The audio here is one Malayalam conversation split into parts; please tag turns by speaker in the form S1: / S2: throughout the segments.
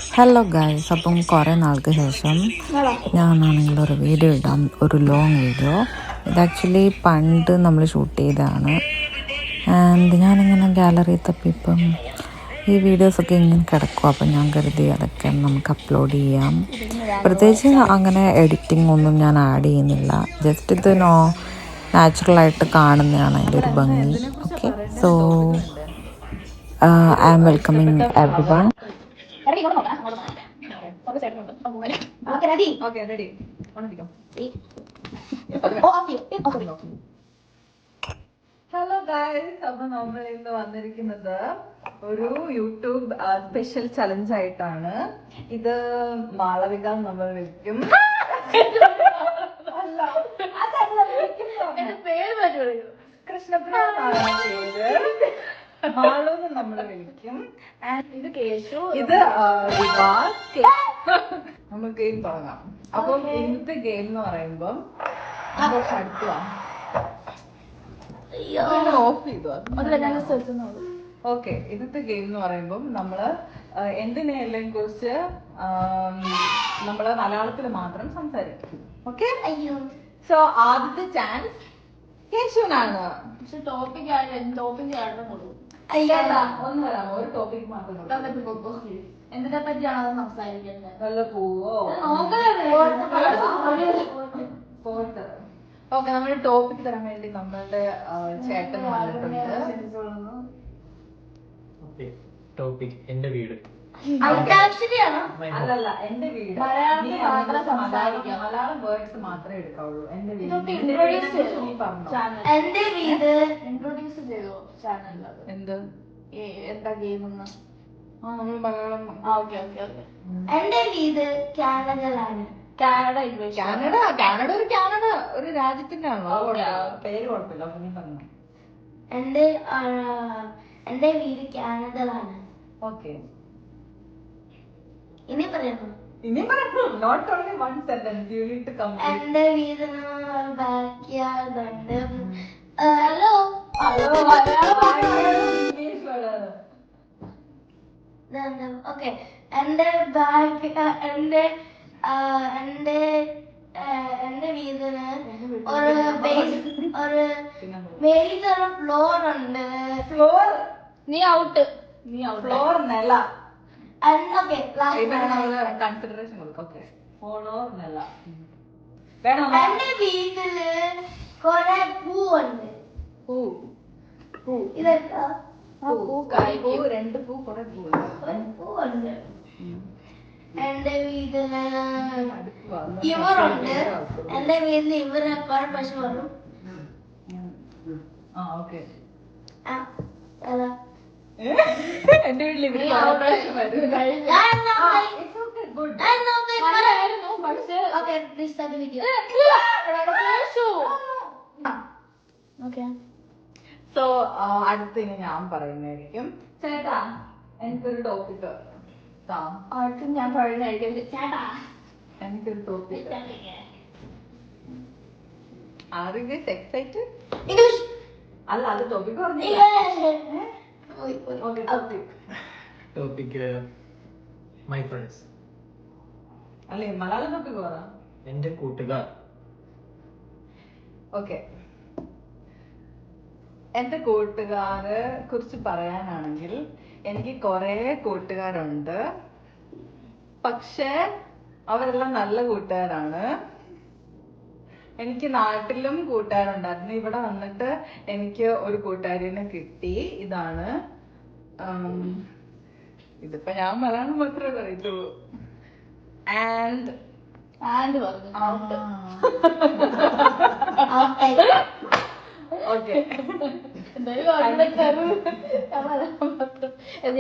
S1: ഹലോ ഗൈസ്, അപ്പം കുറേ നാൾക്ക് ശേഷം ഞാനാണെങ്കിൽ ഒരു വീഡിയോ ഇടാം, ഒരു ലോങ് വീഡിയോ. ഇത് ആക്ച്വലി പണ്ട് നമ്മൾ ഷൂട്ട് ചെയ്തതാണ്. ആൻഡ് ഞാനിങ്ങനെ ഗാലറി തപ്പിപ്പം ഈ വീഡിയോസൊക്കെ ഇങ്ങനെ കിടക്കും. അപ്പം ഞാൻ കരുതി അതൊക്കെ നമുക്ക് അപ്ലോഡ് ചെയ്യാം. പ്രത്യേകിച്ച് അങ്ങനെ എഡിറ്റിംഗ് ഒന്നും ഞാൻ ആഡ് ചെയ്യുന്നില്ല, ജസ്റ്റ് ഇത് നാച്ചുറലായിട്ട് കാണുന്നതാണ് അതിൻ്റെ ഒരു ഭംഗി. Okay, so I am welcoming everyone.
S2: Hello guys, അപ്പൊ നമ്മൾ ഇന്ന് വന്നിരിക്കുന്നത് ഒരു യൂട്യൂബ് സ്പെഷ്യൽ ചലഞ്ച് ആയിട്ടാണ്. ഇത് മാളവിക നമ്മൾ വിളിക്കും, കൃഷ്ണപ്രിയ പേര്, മാളൂന്ന് നമ്മൾ വിളിക്കും. ഇത് കേശു, ഇത് റിവാസ്. നമ്മൾ ഗെയിം തുടങ്ങാം. അപ്പം ഇന്നത്തെ ഗെയിം എന്ന് പറയുമ്പം അടുത്ത ഓഫ് ചെയ്തു. ഓക്കെ, ഇന്നത്തെ ഗെയിം എന്ന് പറയുമ്പോൾ നമ്മള് എന്തിനെല്ലാം കുറിച്ച് നമ്മള് മലയാളത്തിൽ മാത്രം സംസാരിക്കും. ഓക്കെ, സോ ആദ്യത്തെ ചാൻസ് കേശുവിനാണ്. ഒന്ന് വരാമോ? ഒരു ടോപ്പിക് മാത്രം.
S3: എന്തിനെ പറ്റിയാണോ സംസാരിക്കുന്നത്?
S2: നല്ല പൂവോ? ഓക്കെ, നമ്മുടെ ടോപ്പിക് തരാൻ വേണ്ടി നമ്മളുടെ ചേട്ടൻ വന്നിട്ടുണ്ട്.
S4: ടോപ്പിക് എന്റെ വീട്.
S2: അല്ലല്ല, എന്റെ വീട്. മലയാളം വേർഡ്സ് മാത്രമേ എടുക്കാവുള്ളൂ. എന്റെ വീട്.
S3: എന്റെ വീട് ഇൻട്രോഡ്യൂസ് ചെയ്തോ ചാനലിൽ?
S2: എന്ത്
S3: എന്താ ഗെയിം?
S2: നമ്മൾ മലയാളം.
S3: എന്റെ വീട് കാനഡയിലാണ്. Canada English.
S2: കാനഡ ഒരു രാജ്യത്തിന്റെ ആണോ? പേര് കുഴപ്പമില്ല. പിന്നെ പറഞ്ഞു.
S3: എന്റെ വീട് കാനഡയിലാണ്.
S2: ഓക്കെ,
S3: ഇനി പറയണോ?
S2: Not only one sentence, you need to complete.
S3: എന്റെ വീടിന് ബാക്ക്യാർഡ് ഉണ്ട്. ഹലോ ഓക്കെ, എന്റെ വീടിന് ഒരു ബേസ് ഒരു ഫ്ലോർ ഉണ്ട്. നീ ഔട്ട്.
S2: ഫ്ലോർ നില.
S3: ഓക്കെ,
S2: കൺസിഡറേഷൻ കൊടുക്കും. ഓക്കെ, ഫ്ലോർ നില വേണോ?
S3: എന്റെ വീട്ടില് കൊറേ പൂവുണ്ട്. ഇതൊക്കെ
S2: രണ്ട് പൂ, കുറെ
S3: പൂവുണ്ട്. എന്റെ വീട്ടില് ഇവറുണ്ട്. എന്റെ വീട്ടില് ഇവര് കുറെ പശു വരും.
S2: എന്റെ വീട്ടിൽ സോ അടുത്തിന് ഞാൻ പറയുന്നതായിരിക്കും. ചേട്ടാ, എനിക്കൊരു ടോപ്പിക് താ.
S3: ഞാൻ പറയുന്നതായിരിക്കും. ചേട്ടാ,
S2: എനിക്കൊരു ടോപ്പിക്. ആരെങ്കിലും എക്സൈറ്റഡ്?
S3: ഇംഗ്ലീഷ്
S2: അല്ല, അത് ടോപ്പിക് പറഞ്ഞു.
S4: Topic my friends.
S2: അല്ലേ, മലയാളം ടോപ്പിക് പറ.
S4: എന്റെ കൂട്ടുകാർ.
S2: ഓക്കെ, എന്റെ കൂട്ടുകാരെ കുറിച്ച് പറയാനാണെങ്കിൽ എനിക്ക് കുറെ കൂട്ടുകാരുണ്ട്. പക്ഷെ അവരെല്ലാം നല്ല കൂട്ടുകാരാണ്. എനിക്ക് നാട്ടിലും കൂട്ടുകാരുണ്ടായിരുന്നു. ഇവിടെ വന്നിട്ട് എനിക്ക് ഒരു കൂട്ടുകാരിനെ കിട്ടി. ഇതാണ്. ഇതിപ്പോ ഞാൻ മലയാളം മാത്രമേ പറയുള്ളൂ. ആൻഡ് ഓക്കെ,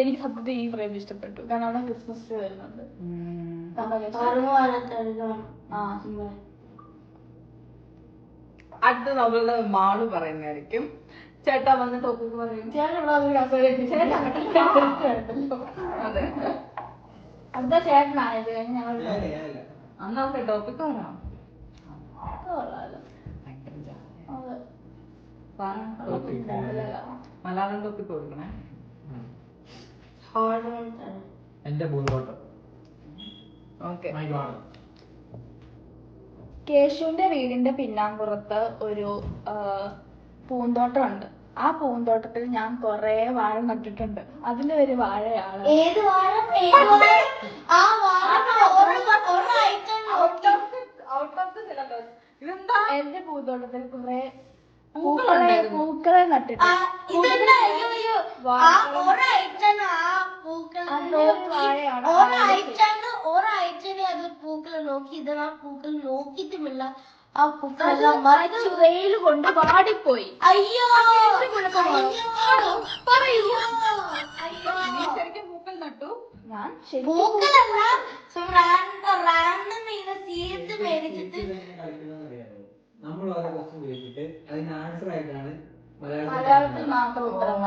S3: എനിക്ക് സത്യത്തിൽ ഈ ഫ്രെയിം ഇഷ്ടപ്പെട്ടു. കാരണം അവിടെ ക്രിസ്മസ് ട്രീ വരുന്നുണ്ട്.
S2: അടുത്ത നമ്മളുടെ മാള് പറയുന്നതായിരിക്കും. ചേട്ടാ വന്ന് ടോപ്പിക് പറയും. അതെ,
S3: അടുത്ത ചേട്ടനായത് ഞങ്ങൾ
S2: അന്നൊക്കെ ടോപ്പിക് പറയാം. മലയാളം ടോപ്പിക് കൊടുക്കണേ.
S4: എന്റെ പൂന്തോട്ടം.
S2: ഓക്കെ.
S4: My God.
S3: കേശുവിന്റെ വീടിന്റെ പിന്നാമ്പുറത്ത് ഒരു പൂന്തോട്ടം ഉണ്ട്. ആ പൂന്തോട്ടത്തിൽ ഞാൻ കൊറേ വാഴ നട്ടിട്ടുണ്ട്. അതിന്റെ ഒരു വാഴയാണ്.
S5: ഏത് വാഴ? ആ വാഴ
S3: എന്റെ പൂന്തോട്ടത്തിൽ കുറെ പൂക്കളെ നട്ടിട്ടുണ്ട്.
S5: ഒരാഴ്ചനെ അത് പൂക്കൾ നോക്കി. ഇതാണ് ആ പൂക്കൾ നോക്കിയിട്ടുമില്ല. ആ പൂക്കളെല്ലാം മറിച്ചു
S3: വെയിൽ കൊണ്ട് വാടിപ്പോയി.
S5: അയ്യോ
S2: ശരിക്കും പൂക്കൾ നട്ടു?
S3: ഞാൻ
S5: പൂക്കളല്ല, റാൻഡം ഇങ്ങനെ തീർത്ത് മേടിച്ചിട്ട്
S4: നമ്മൾ ഓരോ ക്വസ്റ്റ്യൻ ചോദിച്ചിട്ട് അതിന് ആൻസർ ആയിട്ടാണ്
S3: മലയാളത്തിൽ മാത്രം ഉത്തരം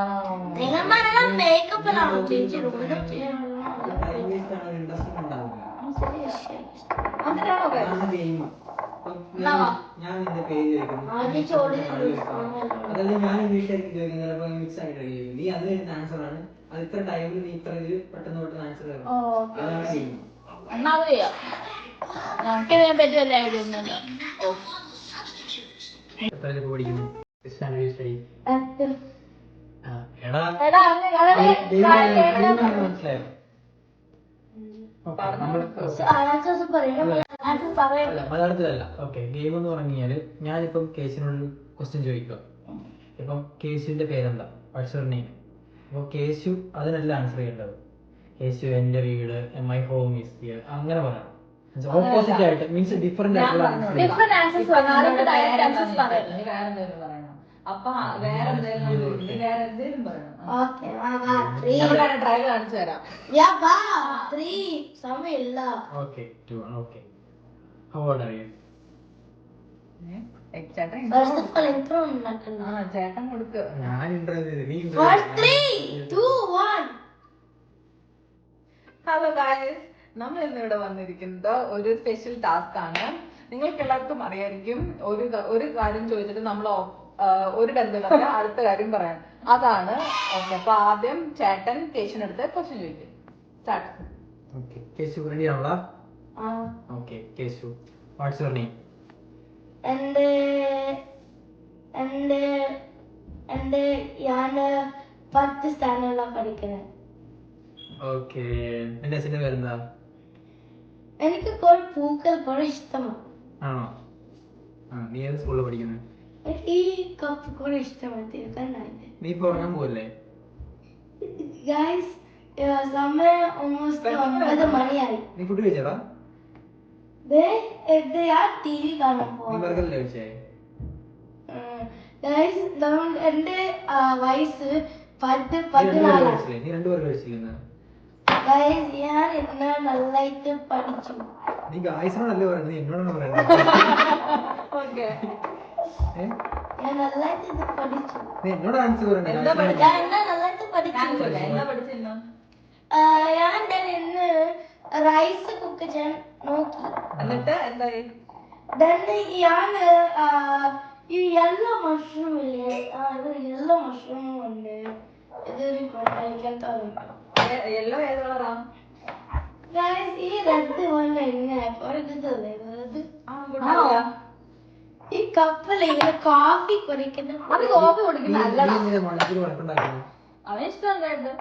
S5: നിങ്ങളെല്ലാം മേക്കപ്പിലാണോ ചേച്ചി?
S4: ഞാൻ നിന്റെ പേര് അതല്ല, ഞാൻ ഇംഗ്ലീഷായിരിക്കും ചോദിക്കുന്നത്, ചിലപ്പോ മിക്സ് ആയിട്ടായിരിക്കും ചോദിക്കുന്നത്. നീ അത് ആൻസർ ആണ്. അത് ഇത്ര ടൈമിൽ നീ ഇത്ര ഇത് പെട്ടെന്ന് ആൻസർ തരണം. അതാണ് ഗെയിം.
S3: എന്നാ അത് ചെയ്യാം. ഞങ്ങൾക്ക് ഇതിനെ പറ്റി വലിയ ഐഡിയ ഒന്നുമില്ല.
S4: എത്രയിലൊക്കെ പഠിക്കുന്നു? മനസ്സിലായോ? മലയാളത്തിലല്ല. ഓക്കെ, ഗെയിം എന്ന് പറഞ്ഞു കഴിഞ്ഞാല് ഞാനിപ്പം കേസിനോട് ക്വസ്റ്റ്യൻ ചോദിക്കുക. ഇപ്പം കേസുവിന്റെ പേരെന്താ, വാട്ട്സ് യുവർ നെയിം. അപ്പോൾ കേസു അതിനല്ല ആൻസർ ചെയ്യേണ്ടത്. കേസു എന്റെ വീട്, മൈ ഹോം ഈസ് ഹിയർ, അങ്ങനെ പറയണം. ഓപ്പോസിറ്റ് ആയിട്ട് മീൻസ് ഡിഫറെന്റ് ആയിട്ടുള്ള ആൻസർ.
S2: അപ്പൊ വേറെ എന്തെങ്കിലും പറയണം. ട്രൈ കാണിച്ചു തരാം.
S5: സമയമില്ല.
S4: Okay, okay. How old are you?
S2: ചേട്ടൻ കൊടുക്ക്.
S4: ഞാൻ
S2: ഹലോ ഗായ്സ്, നമ്മൾ ഇന്നിവിടെ വന്നിരിക്കുന്നത് ഒരു സ്പെഷ്യൽ ടാസ്ക് ആണ്. നിങ്ങൾക്ക് എല്ലാവർക്കും അറിയായിരിക്കും, ഒരു കാര്യം ചോദിച്ചിട്ട് നമ്മൾ ഒരു ബന്ധമില്ലാത്ത അടുത്ത കാര്യം പറയാം. അതാണ്. ഓക്കെ, അപ്പൊ ആദ്യം ചേട്ടൻ കേശുവിനടുത്ത് ക്വസ്റ്റ്യൻ ചോദിക്കും. സ്റ്റാർട്ട്.
S4: ഓക്കെ, കേശു റെഡി ആണല്ലോ? Okay, Keshu, what's your name?
S5: ഞാന് 10th സ്റ്റാൻഡേർഡിലാണ് പഠിക്കുന്നത്.
S4: ഓക്കെ, എന്റെ അച്ഛന്റെ പേരെന്താ?
S5: എനിക്ക് കുറെ പൂക്കൾ കുറെ ഇഷ്ടമാണ്.
S4: ആണോ? നീ ഏത് സ്കൂളിൽ പഠിക്കുന്നത്?
S5: എനിക്ക് ഈ കപ്പ് കുറെ ഇഷ്ടമാണ്. തീർക്കാനായിട്ട്
S4: നീ ഇപ്പൊ ഉറങ്ങാൻ പോവല്ലേ?
S5: ഗൈസ്, സമയം ഓൾമോസ്റ്റ് 9 മണിയായി.
S4: നീ ഫുഡ് കഴിച്ചടാ?
S5: ഞാൻ TV കാണാൻ
S4: നീ
S5: പോവാ.
S4: ബർഗറല്ലേ കഴിച്ചേ?
S5: ഗൈസ്, എന്റെ വയസ്സ് 14.
S4: നീ 2 ബർഗർ കഴിച്ചില്ല.
S5: ഗൈസ്, ഞാൻ ഇന്ന് നന്നായിട്ട് പഠിച്ചു.
S4: നീ ഗായ്സിനോടല്ലേ പറയുന്നത്, നീ എന്നോടാണ് പറയുന്നത്.
S2: ഓക്കെ,
S5: ഞാൻ നന്നായിട്ട് ഇത് പഠിച്ചു.
S4: നീ എന്നോട് ആൻസർ പറയണ്ടേ?
S5: ഞാൻ നന്നായിട്ട് പഠിച്ചു.
S2: എന്താ പഠിച്ചിരുന്നു?
S5: ഞാൻ ഇന്ന് റൈസ് കുക്ക് ചെയ്യാൻ നോക്കി.
S2: എന്നിട്ട് എന്തായി?
S5: ഞാൻ ഈ യെല്ലോ മഷ്റൂം ഇല്ലേ, യെല്ലോ മഷ്റൂം ഉണ്ട്. ഇത് കഴിക്കാൻ തോന്നുന്നു.
S2: യെല്ലോ ഏത് കളറാ?
S5: ഈ റെഡ് പോലെ എങ്ങനെ ഈ കപ്പിൽ ഇങ്ങനെ കോഫി കുടിക്കുന്ന
S2: അത് കോഫി കുടിക്കുന്ന നല്ലതാ.
S3: അവന് ഇഷ്ടമുണ്ടായിരുന്നു.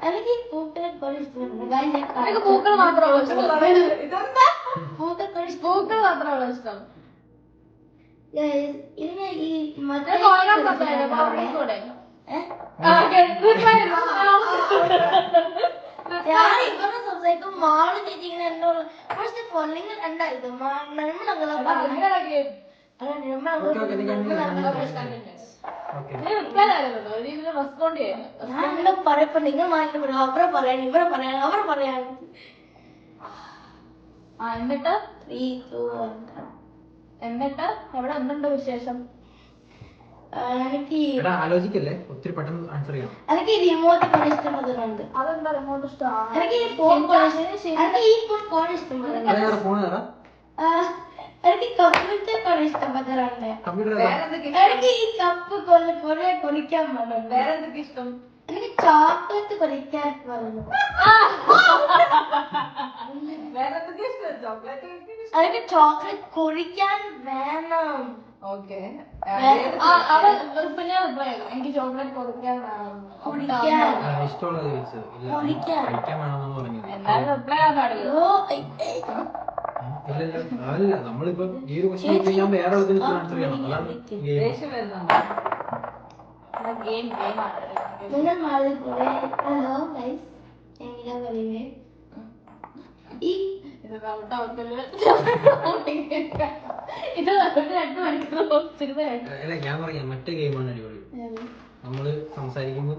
S5: എനിക്ക് ഈ പൂക്കളെ കുറെ ഇഷ്ടമുണ്ട്.
S3: എനിക്ക് പൂക്കൾ മാത്രമുള്ള ഇഷ്ടം.
S2: ഇതെന്താ?
S3: പൂക്കൾ മാത്രമുള്ള ഇഷ്ടം.
S5: ഇതിന് ഈ
S3: കൂടെ
S5: ഞാൻ ഇവിടെ സംസാരിക്കും. മാള് ചേച്ചി ഇങ്ങനെ എന്നോട് ഫസ്റ്റ് നിങ്ങൾ എന്തായിരുന്നു
S3: റെസ്പോണ്ട് ചെയ്യാം.
S5: ഞാൻ എന്താ പറയപ്പോ നിങ്ങൾ മാറ്റി അവരെ പറയാൻ ഇവരെ പറയാൻ അവർ പറയാൻ.
S3: എന്നിട്ട്
S5: 3, 2, 1.
S3: എന്നിട്ട് എവിടെ എന്തുണ്ട് വിശേഷം?
S5: എനിക്ക്
S4: ആലോചിക്കല്ലേ, ഒത്തിരി പെട്ടെന്ന് ആൻസർ ചെയ്യണം.
S5: എനിക്ക് റിമോട്ട് കുറെ ഇഷ്ടപ്പെടുന്നുണ്ട്.
S3: അതെന്താ റിമോട്ട് ഇഷ്ടമാണ്?
S5: എനിക്ക് ഈ ഫോൺ കുറെ ഇഷ്ടപ്പെടുന്നുണ്ട്. എനിക്ക് കമ്പ്യൂട്ടർ കുറെ ഇഷ്ടപ്പെടുന്നുണ്ട്. എനിക്ക് ഈ കപ്പ് കുറെ കുടിക്കാൻ പോകുന്നുണ്ട്.
S2: വേറെ എന്തൊക്കെ ഇഷ്ടം?
S5: എനിക്ക് ചോക്ലേറ്റ് കുടിക്കാൻ പോകുന്നു.
S2: വേറെ എന്തൊക്കെ ഇഷ്ടം? ചോക്ലേറ്റ്
S5: എനിക്ക് ചോക്ലേറ്റ് കുടിക്കാൻ വേണം.
S2: ഓക്കെ.
S3: അവൻ പിന്നെ എനിക്ക് ചോക്ലേറ്റ് കൊടുക്കാൻ
S5: കുടിക്കാൻ
S4: ഇഷ്ടമുള്ളത് ചോദിച്ചത് ഇല്ല
S5: കുടിക്കാൻ.
S4: കഴിക്കാൻ വേണമെന്ന് പറഞ്ഞത്
S3: എല്ലാരും റിപ്ലൈ ആകാൻ പാടില്ല.
S4: ഇല്ലല്ലോ അതല്ല നമ്മളിപ്പോ ഈ ഒരു ക്വസ്റ്റ്യൻ ഞാൻ വേറെ ആൾക്കാർക്ക് ആൻസർ ചെയ്യണം അതാണ് game.
S2: ദേഷ്യം വരുന്നുണ്ടോ?
S3: ഗെയിം
S5: നിങ്ങൾ മാറി കുറെ ഹലോ ഗൈസ് എങ്ങനെ പറയുന്നേ ഈ
S3: ഇത് ഔട്ടാവത്തില്ല. ഇത് 2 മണിക്കൂർ സിനിമ
S4: അല്ല ഞാൻ പറയാം മറ്റേ ഗെയിമാണ് അടിപൊളി. നമ്മള് സംസാരിക്കുമ്പോൾ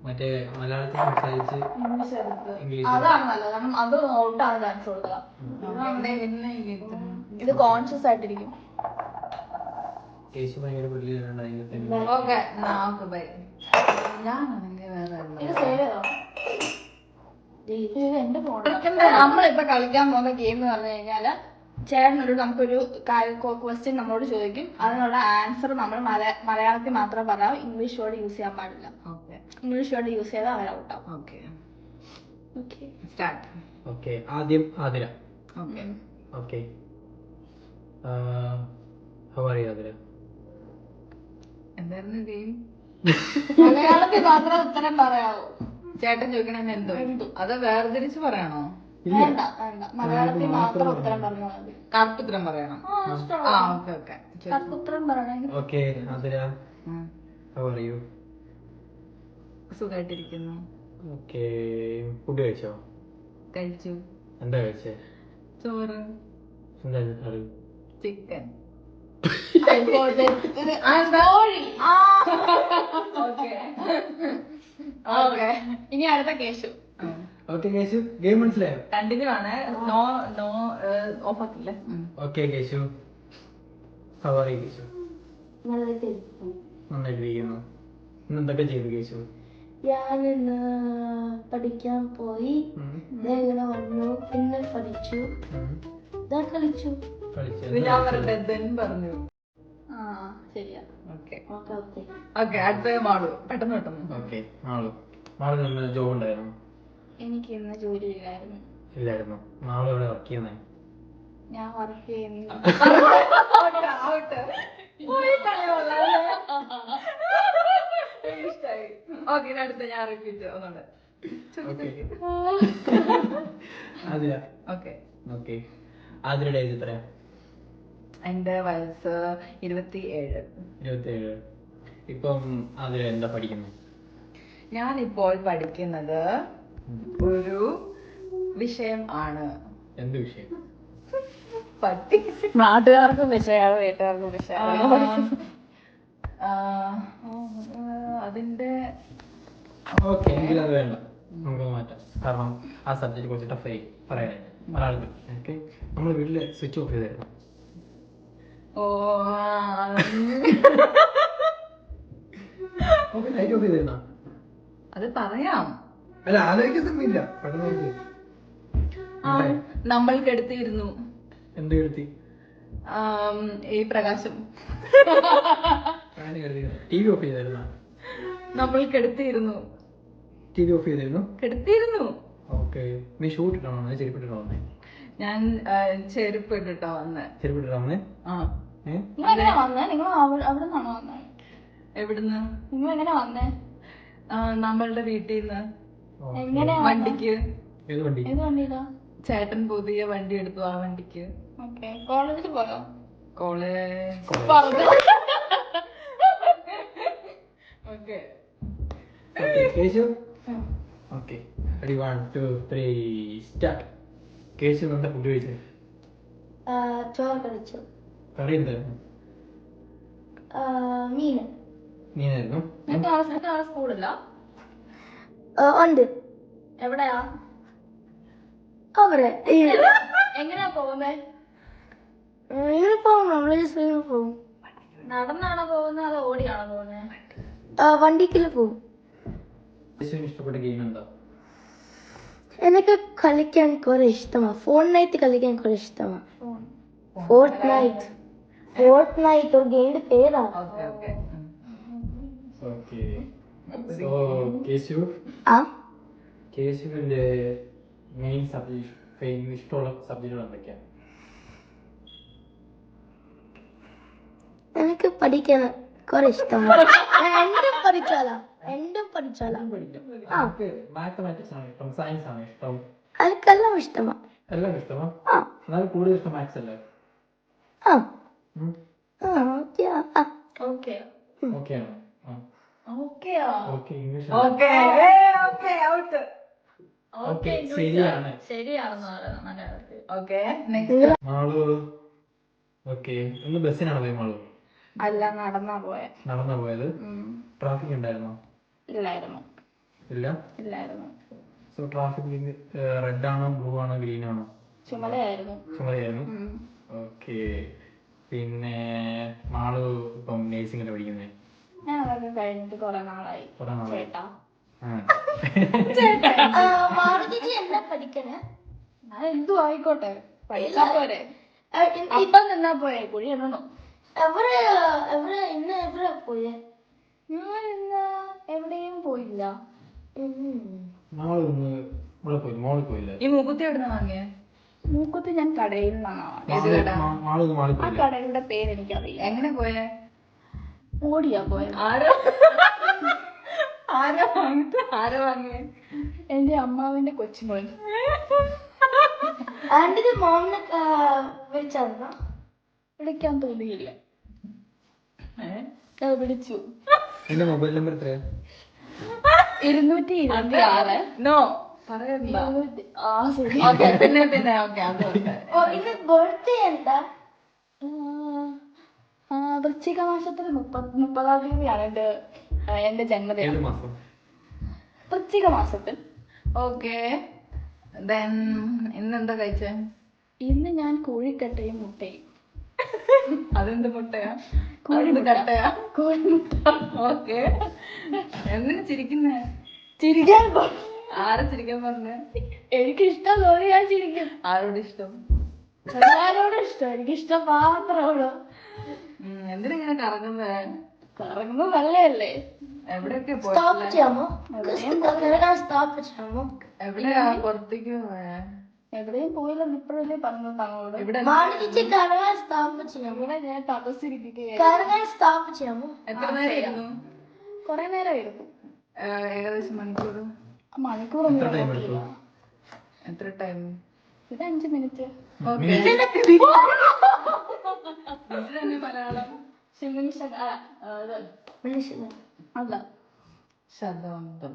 S4: മറ്റേ മലയാളത്തിൽ സംസാരിച്ച് ഇംഗ്ലീഷ്
S3: അതാണ് നല്ലത്. കാരണം അത് ഔട്ടാണ് ചാൻസ് കൊടുക്കുക. ഇത് കോൺഷ്യസ് ആയിട്ടിരിക്കും.
S4: കേസ് ഭയങ്കര പിള്ളേരുണ്ടായി.
S2: Okay bye. ഞാനാണെങ്കിൽ വേറെ
S3: ഇത് സേവ് ചെയ്തോ? ഇത് എന്റെ ഫോൺ. നമ്മളിപ്പോ കളിക്കാൻ പോകുന്ന ഗെയിം എന്ന് പറഞ്ഞു കഴിഞ്ഞാല് ചേട്ടനോട് നമുക്കൊരു ക്വസ്റ്റ്യൻ നമ്മളോട് ചോദിക്കും. അതിനുള്ള ആൻസർ നമ്മൾ മലയാളത്തിൽ മാത്രമേ പറയാവൂ. ഇംഗ്ലീഷ് വേർഡ് യൂസ് ചെയ്യാൻ പാടില്ല. ഇംഗ്ലീഷ് വേർഡ് യൂസ് ചെയ്താൽ അവർ ഔട്ടാവും.
S2: Okay
S3: okay
S2: start.
S4: ഓക്കെ ആദ്യം Athira.
S2: Okay
S4: okay how are you Athira?
S2: എന്തായിരുന്നു ഗെയിം?
S3: മലയാളത്തിൽ മാത്രമേ ഉത്തരം പറയാവൂ.
S2: ചേട്ടൻ ചോദിക്കണേ എന്തോ അത് വേർതിരിച്ച് പറയണോ?
S3: വേണ്ട വേണ്ട, മലയാളത്തിൽ മാത്രം ഉത്തരം പറഞ്ഞാൽ മതി.
S2: കറുപ്പുത്തരം പറയണം. ആ ഓക്കെ ഓക്കെ
S3: ഉത്തരം പറയണമെങ്കിൽ
S4: okay Athira how are U?
S2: സുഖമായിട്ടിരിക്കുന്നു.
S4: ഓക്കെ ഫുഡ് കഴിച്ചോ?
S2: കഴിച്ചു.
S4: എന്താ കഴിച്ചേ?
S2: ചോറ്,
S4: എന്തായിരുന്നു കറി?
S2: ചിക്കൻ.
S3: ഇനി അടുത്ത കേശു.
S4: ഓക്കെ കേശു ഗെയിം മനസ്സിലായോ?
S2: കണ്ടിന്യൂ ആണ്. നോ നോ ഓഫ് ആക്കില്ലേ?
S4: Okay Keshu how are you Keshu? നന്നായിട്ടിരിക്കുന്നു. ഇന്ന് എന്തൊക്കെ ചെയ്തു കേശു?
S5: ഞാനിന്ന് പഠിക്കാൻ പോയി, ഇങ്ങനെ വന്നു, പിന്നെ പഠിച്ചു, ഇതാ കളിച്ചു.
S2: ഞാൻ പറഞ്ഞ പറഞ്ഞു.
S3: ആ ശരിയാ.
S2: ഓക്കെ
S5: ഓക്കെ ഓക്കെ
S2: ഓക്കെ അടുത്ത മാളു. പെട്ടെന്ന് പെട്ടെന്ന്.
S4: ഓക്കെ നാളെ നമ്മൾ ജോബ് ഉണ്ടായിരുന്നു?
S3: എനിക്ക് ഇന്ന് ജോലി ഇല്ലായിരുന്നു.
S4: ഇല്ലായിരുന്നു. നാളെ ഇവിടെ വർക്ക് ചെയ്യുന്നത്?
S3: ഞാൻ വർക്ക് ചെയ്യുന്നു.
S2: ഓക്കെ അടുത്ത ഞാൻ റിപ്പീറ്റ് ഒന്നുണ്ട്.
S4: ആതിര.
S2: ഓക്കെ
S4: ഓക്കെ ആതിരയുടെ ഏജ് എത്രയാ?
S2: എന്റെ വയസ്സ് 27.
S4: 27. ഇപ്പം ആതിര എന്താ പഠിക്കുന്നത്?
S2: ഞാനിപ്പോൾ പഠിക്കുന്നത് ഒരു വിഷയം ആണ്.
S4: എന്ത് വിഷയം?
S2: പട്ടി.
S3: നാട്ടുകാർക്കും വിഷയമാണ്, വീട്ടുകാർക്കും വിഷയമാണ്.
S2: അതിന്റെ
S4: ഓക്കെ എങ്കിലും അത് വേണ്ട, നമുക്ക് മാറ്റാം. കാരണം ആ സബ്ജക്റ്റ് കുറച്ച് ടഫായി പറയാനായിട്ട് മലയാളത്തിൽ. ഓക്കെ നമ്മൾ വീട്ടില് സ്വിച്ച് ഓഫ് ചെയ്തായിരുന്നു. ഓക്കെ ലൈറ്റ് ഓഫ് ചെയ്തിരുന്ന?
S2: അത് പറയാം.
S4: അല്ല ആലോചിക്കുന്നില്ല പെട്ടെന്ന്.
S2: നമ്മൾ കെടുത്തിയിരുന്നു.
S4: എന്ത് കെടുത്തി?
S2: ഈ പ്രകാശം.
S4: ടി വി ഓഫ് ചെയ്തായിരുന്ന?
S2: നമ്മൾ കെടുത്തിയിരുന്നു.
S4: ടി വി ഓഫ് ചെയ്തായിരുന്നു?
S2: കെടുത്തിയിരുന്നു.
S4: ഓക്കെ നീ ഷൂട്ട് ഇട്ടാണോ വന്നേ? ചെരുപ്പിട്ടിട്ടാ വന്നേ?
S2: ഞാൻ ചെരുപ്പ് ഇട്ടിട്ടാ വന്നേ.
S4: ചെരുപ്പിട്ടിട്ടാ വന്നേ?
S2: ആ.
S3: നിങ്ങൾ എങ്ങനെ വന്നേ? നിങ്ങൾ അവിടെ നിന്നാണോ വന്നേ?
S2: എവിടുന്ന്?
S3: നിങ്ങൾ എങ്ങനെ വന്നേ?
S2: നമ്മളുടെ വീട്ടിൽ നിന്ന്.
S3: എങ്ങനെ
S2: വണ്ടിക്ക്.
S4: ഏത് വണ്ടി?
S3: ഏത് വണ്ടിയിലാ?
S2: ചേട്ടൻ പുതിയ വണ്ടി എടുത്തു, ആ വണ്ടിക്ക്.
S3: ഓക്കെ കോളേജിൽ പോയോ?
S2: കോളേജ്
S3: പറഞ്ഞു.
S2: Okay
S4: okay Keshu. Okay ready 1 2 3 start. Keshu എന്താ ഫുഡ് കഴിച്ചത്?
S5: ചോറ് കളിച്ചു.
S4: കറി എന്തായിരുന്നു?
S5: മീന്.
S4: മീനായിരുന്നു.
S3: നാളെ സ്കൂളില്ല?
S5: ഉണ്ട്.
S3: എവിടെയാ?
S5: അവിടെ
S3: എങ്ങനെയാ പോകുന്നേ?
S5: ഇങ്ങനെ പോകും, നമ്മള് ജസ്റ്റ് പോകും.
S3: നടന്നാണോ പോകുന്നത് അതോ ഓടിയാണോ പോകുന്നത്?
S5: വണ്ടിക്കില് പോകും.
S4: കേശുവിന് ഇഷ്ടപ്പെട്ട ഗെയിം എന്താ?
S5: എനിക്ക് കളിക്കാൻ കുറെ ഇഷ്ടമാണ്. ഫോർട്ട്നൈറ്റ് കളിക്കാൻ കുറെ ഇഷ്ടമാണ്. ഫോർട്ട്നൈറ്റ് ഒരു ഗെയിമിന്റെ പേരാണ്.
S2: Okay okay
S4: okay so Keshu
S5: ആ
S4: കേശുവിന്റെ മെയിൻ സബ്ജക്ട് ഇഷ്ടമുള്ള സബ്ജക്റ്റുകൾ എന്തൊക്കെയാണ്?
S5: എനിക്ക് പഠിക്കാൻ കുറെ ഇഷ്ടമാണ്. എന്തും പഠിച്ചാലോ
S4: മാത്തമാറ്റിക്സ് ആണ് ഇഷ്ടം, സയൻസ് ആണ് ഇഷ്ടം,
S5: എനിക്കെല്ലാം ഇഷ്ടമാണ്.
S4: എല്ലാം ഇഷ്ടമാണ്. എന്നാലും കൂടുതൽ ഇഷ്ടം മാത്സ് അല്ലേ?
S3: ഓക്കെ
S4: ഓക്കെ ആണോ?
S3: ഓക്കെയാ
S4: okay English
S2: okay out.
S4: Okay ശരിയാണ്.
S3: ശരിയാണെന്ന് പറയുന്നത് മലയാളത്തിൽ.
S2: Okay next.
S4: മാളു ഓക്കെ. ഒന്ന് ബസ്സിനാണ് പോയി മാളു?
S3: അല്ല, നടന്നാ പോയെ.
S4: നടന്നാ പോയത്? ട്രാഫിക് ഉണ്ടായിരുന്നോ?
S3: ഇല്ലായിരുന്നു.
S4: ഇല്ലായിരുന്നു. സോ ട്രാഫിക് റെഡ് ആണോ ബ്ലൂ ആണോ ഗ്രീൻ ആണോ?
S3: ചുമലയായിരുന്നു.
S4: ചുമതലയായിരുന്നു. ഓക്കെ. പിന്നെ മാളു ഇപ്പം നേഴ്സിംഗിലാണ് പഠിക്കുന്നത്?
S3: ഞാൻ അതൊക്കെ കഴിഞ്ഞിട്ട് കുറെ നാളായി. ചേട്ടാ
S5: എന്താ പഠിക്കണേ?
S3: ഞാൻ എന്തു ആയിക്കോട്ടെ, പഠിച്ചാ പോരെ. അപ്പം നിന്നാ പോരെ, കുഴി എണ്ണണം.
S5: എവിടെ പോയേ?
S3: ഞാൻ ഇന്ന് എവിടെയും പോയില്ല.
S4: മാളു ഇന്ന് ഇവിടെ പോയി, മോളിൽ പോയില്ലേ?
S2: ഈ മൂക്കുത്തി എവിടുന്ന വാങ്ങിയേ?
S3: മൂക്കുത്തി ഞാൻ കടയിൽ നിന്നാണ് വാങ്ങിയത്.
S4: മാളു മാളിൽ
S3: ആ
S4: പോയില്ലേ?
S3: കടയുടെ പേര് എനിക്കറിയില്ല.
S2: എങ്ങനെ പോയേ?
S3: ഓടിയാ പോയത്.
S2: ആരോ വാങ്ങിയേ?
S3: എന്റെ അമ്മാവിന്റെ കൊച്ചുമോൻ.
S5: ആന്റിന്റെ മോമിനെ വിളിച്ചായിരുന്നോ?
S3: വിളിക്കാൻ തോന്നിയില്ല. അത് വിളിച്ചു.
S4: എന്റെ മൊബൈൽ നമ്പർ എത്രയാ?
S3: 226.
S2: നോ പറയണ്ട.
S3: ശരി.
S2: ഓക്കെ പിന്നെ ഓക്കെ അത്
S5: ഇന്ന് ബർത്ത്ഡേ എന്താ?
S3: വൃശ്ചിക മാസത്തിൽ 30-ആം തീയതിയാണ് എന്റെ ജന്മദിനം.
S4: ഏത് മാസം?
S3: വൃശ്ചിക മാസത്തിൽ.
S2: ഓക്കെ. ദെൻ ഇന്നെന്താ കഴിച്ചേ?
S3: ഇന്ന് ഞാൻ കോഴിക്കട്ടയും മുട്ടയും.
S2: അതെന്ത് മുട്ടയാ?
S3: കോഴിമുട്ടയാ? കോഴിമുട്ട.
S2: ഓക്കെ. എന്തിനു ചിരിക്കുന്നേ?
S3: ചിരിക്കാൻ
S2: ആരെ ചിരിക്കാൻ പറഞ്ഞേ?
S3: എനിക്ക് ഇഷ്ടം തോന്നി ഞാൻ ചിരിക്കും.
S2: ആരോട് ഇഷ്ടം?
S3: എല്ലാരോടും ഇഷ്ടം. എനിക്ക് ഇഷ്ടം മാത്രമേ.
S2: എന്തിനെങ്ങനെ കറങ്ങുന്നേ?
S3: കറങ്ങുന്നത് നല്ലതല്ലേ?
S2: എവിടെയൊക്കെ
S5: സ്റ്റോപ്പ് ചെയ്യാമോ?
S2: എവിടെയാ പുറത്തേക്ക് പോയേ?
S3: എവിടെയും പോയില്ലെന്ന് ഇപ്പോഴല്ലേ പറഞ്ഞു തങ്ങളോട്.
S2: ഇവിടെ
S3: ഇവിടെ ഞാൻ തപസ്സിരിക്കുകയായിരുന്നു.
S2: എത്ര നേരം ഇരുന്നു?
S3: കൊറേ നേരം ഇരുന്നു.
S2: ഏകദേശം മണിക്കൂർ?
S3: മണിക്കൂറൊന്നും
S4: എത്ര time
S3: നോക്കിയില്ല.
S2: എത്ര ടൈം?
S3: ഇത് 5 മിനിറ്റ്.
S2: തന്നെ മലയാളം
S3: അല്ല
S2: ശതമാനം.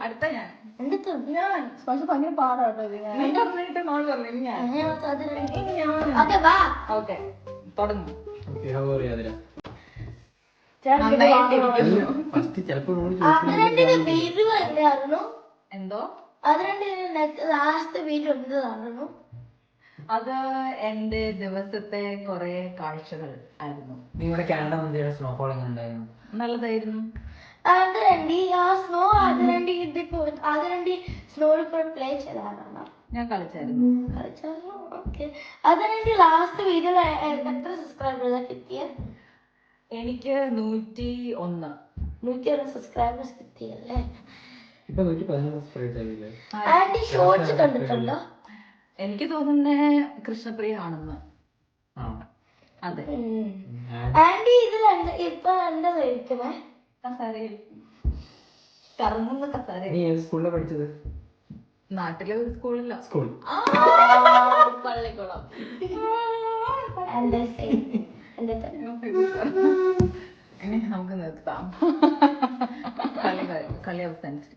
S2: അടുത്ത ഞാൻ.
S3: പക്ഷെ ഭയങ്കര പാടാട്ടോ ഇത്.
S2: നീ പറഞ്ഞിട്ട് മോള് പറഞ്ഞു ഇനി ഞാൻ. ഓക്കെ തുടങ്ങും.
S4: Okay, how are you, Athira?
S2: നന്നായിട്ടിരിക്കുന്നു.
S4: ഫസ്റ്റ് ചിലപ്പോൾ
S2: എന്തോ
S5: ലാസ്റ്റ് വീഡിയോ എന്താണ്?
S2: അത് എന്റെ ദിവസത്തെ കുറെ കാഴ്ചകൾ ആയിരുന്നു.
S4: നിങ്ങളുടെ കാനഡ മന്ദിയുടെ സ്നോഫോൾ എങ്ങനെ ഉണ്ടായിരുന്നു?
S2: നല്ലതായിരുന്നു.
S5: അതിരണ്ടി ആ സ്നോ അതിരണ്ടി സ്നോയിൽ പോയി പ്ലേ ചെയ്താണോ?
S2: ഞാൻ കളിച്ചായിരുന്നു.
S5: കളിച്ചാണോ? ഓക്കെ. അതിരണ്ടി ലാസ്റ്റ് വീഡിയോയിൽ എത്ര സബ്സ്ക്രൈബേഴ്സാ കിട്ടിയത്?
S2: എനിക്ക് 101
S5: സബ്സ്ക്രൈബേഴ്സ് കിട്ടിയല്ലേ?
S4: ഇപ്പൊ 114 സബ്സ്ക്രൈബ് ചെയ്തില്ലേ?
S5: ആന്റി ഷോർട്സ് കണ്ടിട്ടുണ്ടോ?
S2: എനിക്ക് തോന്നുന്ന കൃഷ്ണപ്രിയ ആണെന്ന്. അതെ.
S5: ആന്റി ഇതിൽ ഇപ്പൊ എന്താ കഴിക്കണേ?
S2: കസാരയിൽ കറങ്ങുന്ന കസാര.
S4: നീ ഏത് സ്കൂളിലാണ് പഠിച്ചത്?
S2: നാട്ടിലെ ഒരു സ്കൂളില്ല.
S4: സ്കൂൾ
S3: പള്ളിക്കുളം.
S2: ഇനി നമുക്ക് നിർത്താം. കളി അവസാനിച്ചു.